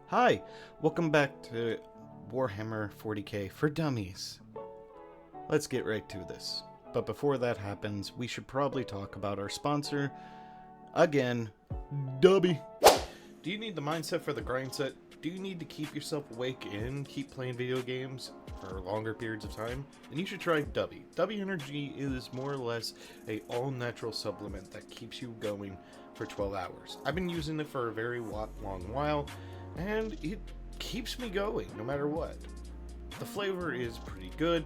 Hi, welcome back to Warhammer 40k for Dummies. Let's get right to this. But before that happens, we should probably talk about our sponsor, again, Dubby. Do you need the mindset for the grind set? Do you need to keep yourself awake and keep playing video games for longer periods of time? Then you should try Dubby. Dubby Energy is more or less a all-natural supplement that keeps you going for 12 hours. I've been using it for a very long while, and it keeps me going no matter what. The flavor is pretty good,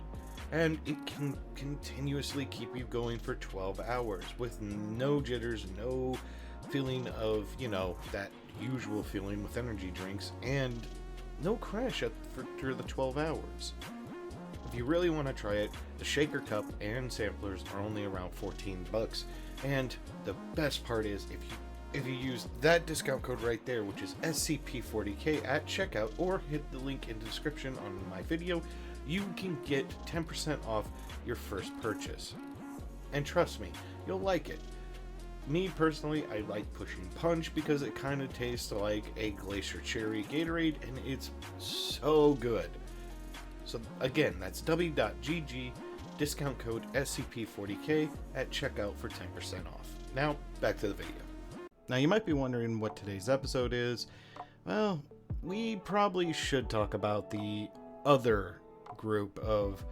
and it can continuously keep you going for 12 hours with no jitters, no feeling of, that usual feeling with energy drinks, and no crash after the 12 hours. If you really want to try it, the shaker cup and samplers are only around 14 bucks, and the best part is if you use that discount code right there, which is SCP40K at checkout, or hit the link in the description on my video, you can get 10% off your first purchase. And trust me, you'll like it. Me personally, I like Pushing Punch because it kind of tastes like a Glacier Cherry Gatorade, and it's so good. So again, that's w.gg, discount code SCP40K at checkout for 10% off. Now, back to the video. Now, you might be wondering what today's episode is. Well, we probably should talk about the other group of,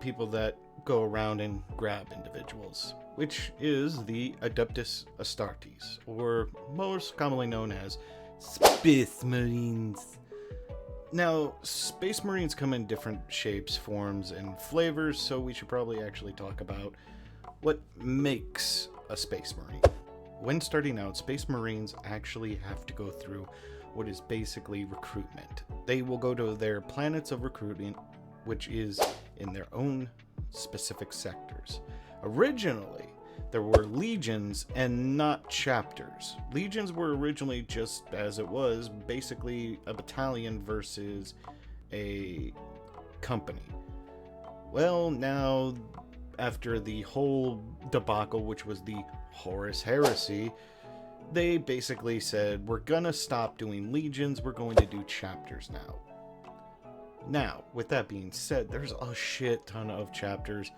people that go around and grab individuals, which is the Adeptus Astartes, or most commonly known as Space Marines. Now, Space Marines come in different shapes, forms, and flavors, so we should probably actually talk about what makes a Space Marine. When starting out, Space Marines actually have to go through what is basically recruitment. They will go to their planets of recruitment, which is in their own specific sectors. Originally, there were legions and not chapters. Legions were originally just as it was, basically a battalion versus a company. Well, now, after the whole debacle, which was the Horus Heresy, they basically said, we're gonna stop doing legions, we're going to do chapters now. Now, with that being said, there's a shit ton of chapters,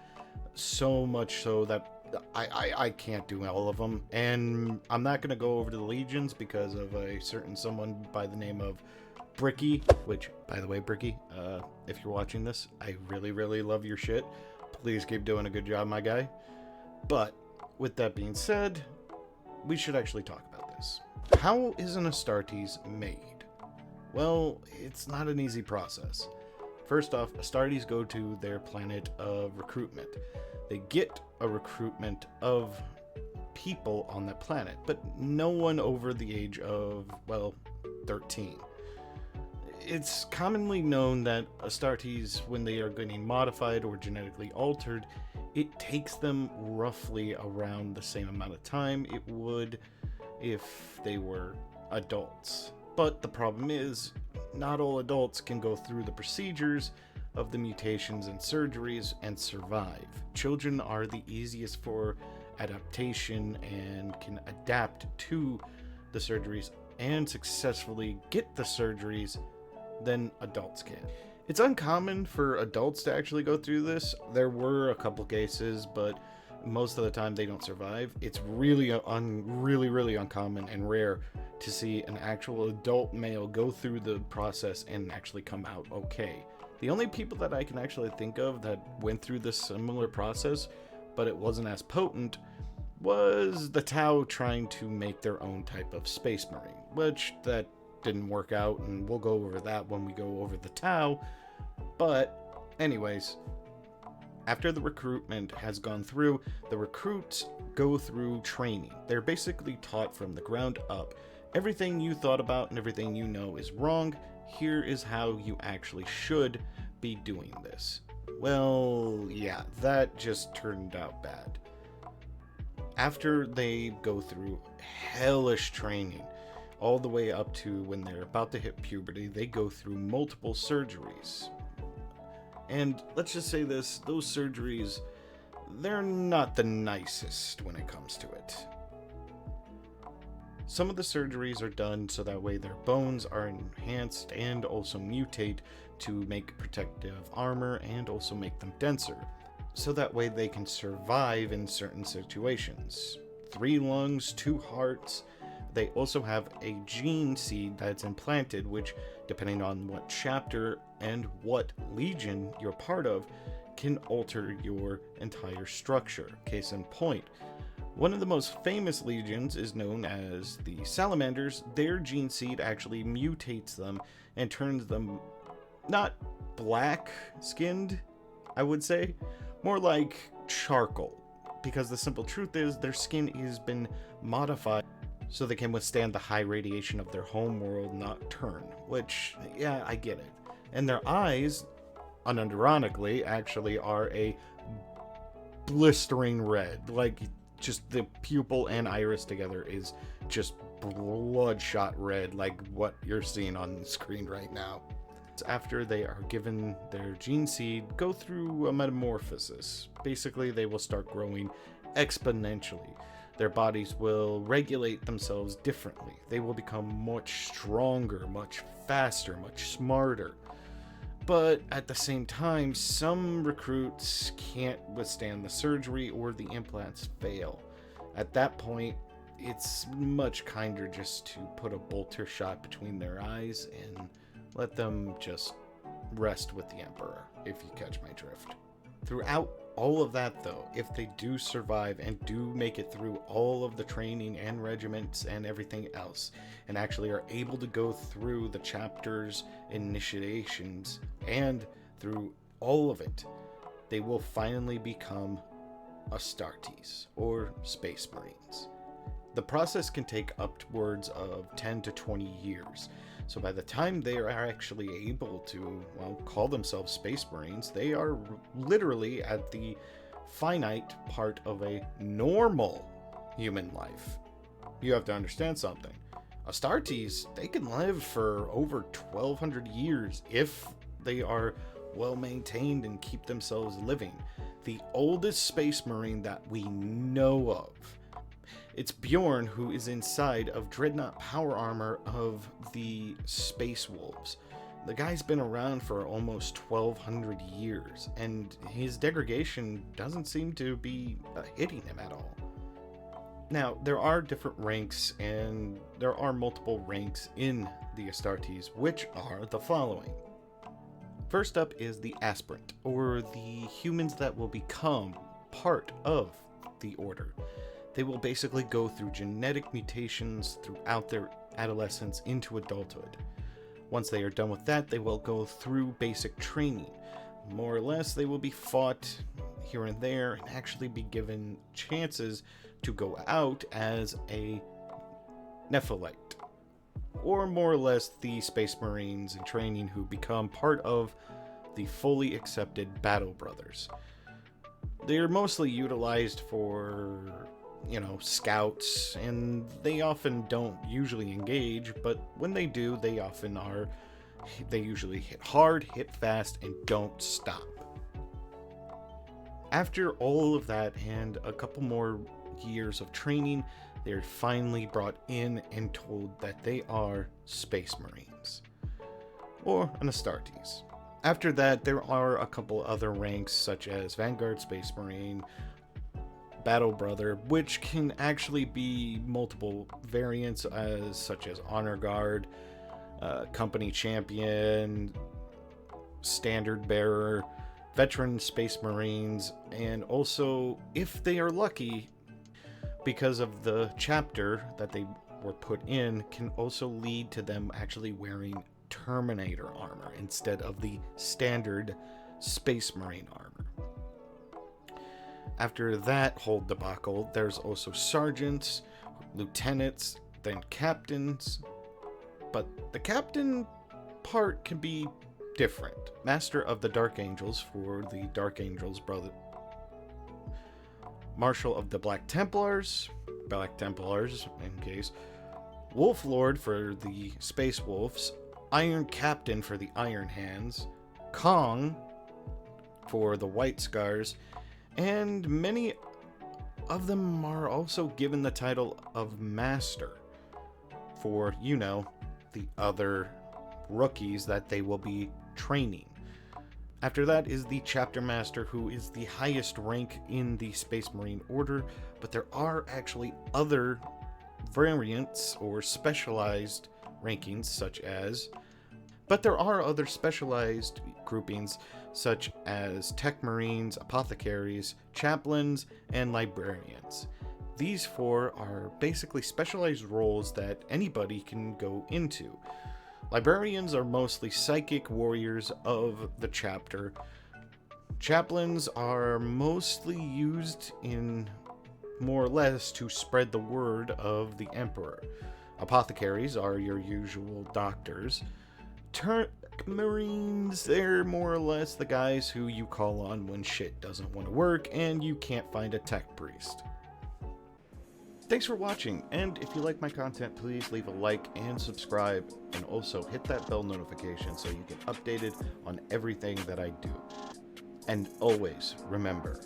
so much so that I can't do all of them, and I'm not gonna go over to the legions because of a certain someone by the name of Bricky, which, by the way, Bricky, if you're watching this, I really, really love your shit. Please keep doing a good job, my guy. But with that being said, we should actually talk about this. How is an Astartes made? Well, it's not an easy process. First off, Astartes go to their planet of recruitment. They get a recruitment of people on that planet, but no one over the age of, 13. It's commonly known that Astartes, when they are getting modified or genetically altered, it takes them roughly around the same amount of time it would if they were adults. But the problem is, not all adults can go through the procedures of the mutations and surgeries and survive. Children are the easiest for adaptation and can adapt to the surgeries and successfully get the surgeries than adults can. It's uncommon for adults to actually go through this. There were a couple cases, but most of the time they don't survive. It's really uncommon and rare to see an actual adult male go through the process and actually come out okay. The only people that I can actually think of that went through this similar process, but it wasn't as potent, was the Tau trying to make their own type of Space Marine, which that didn't work out, and we'll go over that when we go over the Tau. But anyways, after the recruitment has gone through, the recruits go through training. They're basically taught from the ground up. Everything you thought about and everything you know is wrong. Here is how you actually should be doing this. Well, yeah, that just turned out bad. After they go through hellish training, all the way up to when they're about to hit puberty, they go through multiple surgeries. And let's just say this, those surgeries, they're not the nicest when it comes to it. Some of the surgeries are done so that way their bones are enhanced and also mutate to make protective armor and also make them denser, so that way they can survive in certain situations. 3 lungs, 2 hearts. They also have a gene seed that's implanted, which, depending on what chapter and what legion you're part of, can alter your entire structure. Case in point, one of the most famous legions is known as the Salamanders. Their gene seed actually mutates them and turns them not black skinned, I would say, more like charcoal, because the simple truth is their skin has been modified so they can withstand the high radiation of their home world Nocturne, which, yeah, I get it. And their eyes, unironically, actually are a blistering red. Like, just the pupil and iris together is just bloodshot red, like what you're seeing on the screen right now. After they are given their gene seed, go through a metamorphosis. Basically, they will start growing exponentially. Their bodies will regulate themselves differently. They will become much stronger, much faster, much smarter. But at the same time, some recruits can't withstand the surgery or the implants fail. At that point, it's much kinder just to put a bolter shot between their eyes and let them just rest with the Emperor, if you catch my drift. Throughout all of that, though, if they do survive and do make it through all of the training and regiments and everything else, and actually are able to go through the chapters, initiations, and through all of it, they will finally become Astartes, or Space Marines. The process can take upwards of 10 to 20 years. So by the time they are actually able to, well, call themselves Space Marines, they are literally at the finite part of a normal human life. You have to understand something. Astartes, they can live for over 1,200 years if they are well maintained and keep themselves living. The oldest Space Marine that we know of. It's Bjorn, who is inside of Dreadnought power armor of the Space Wolves. The guy's been around for almost 1,200 years, and his degradation doesn't seem to be hitting him at all. Now, there are different ranks, and there are multiple ranks in the Astartes, which are the following. First up is the aspirant, or the humans that will become part of the order. They will basically go through genetic mutations throughout their adolescence into adulthood. Once they are done with that, they will go through basic training. More or less, they will be fought here and there and actually be given chances to go out as a Nephilim, or more or less the Space Marines in training who become part of the fully accepted Battle Brothers. They're mostly utilized for, scouts, and they often don't usually engage, but when they do, they usually hit hard, hit fast, and don't stop. After all of that and a couple more years of training, they're finally brought in and told that they are Space Marines, or an Astartes. After that, there are a couple other ranks such as Vanguard Space Marine, Battle Brother, which can actually be multiple variants such as Honor Guard, Company Champion, Standard Bearer, Veteran Space Marines, and also, if they are lucky, because of the chapter that they were put in, can also lead to them actually wearing Terminator armor instead of the standard Space Marine armor. After that whole debacle, there's also sergeants, lieutenants, then captains. But the captain part can be different. Master of the Dark Angels for the Dark Angels brother. Marshal of the Black Templars in case. Wolf Lord for the Space Wolves. Iron Captain for the Iron Hands. Kong for the White Scars. And many of them are also given the title of Master. for, you know, the other rookies that they will be training. After that is the Chapter Master, who is the highest rank in the Space Marine Order, but there are actually other variants or specialized rankings there are other specialized groupings such as Tech Marines, Apothecaries, Chaplains, and Librarians. These four are basically specialized roles that anybody can go into. Librarians are mostly psychic warriors of the chapter. Chaplains are mostly used in more or less to spread the word of the Emperor. Apothecaries are your usual doctors. Marines, they're more or less the guys who you call on when shit doesn't want to work and you can't find a tech priest. Thanks for watching, and if you like my content, please leave a like and subscribe, and also hit that bell notification so you get updated on everything that I do. And always remember,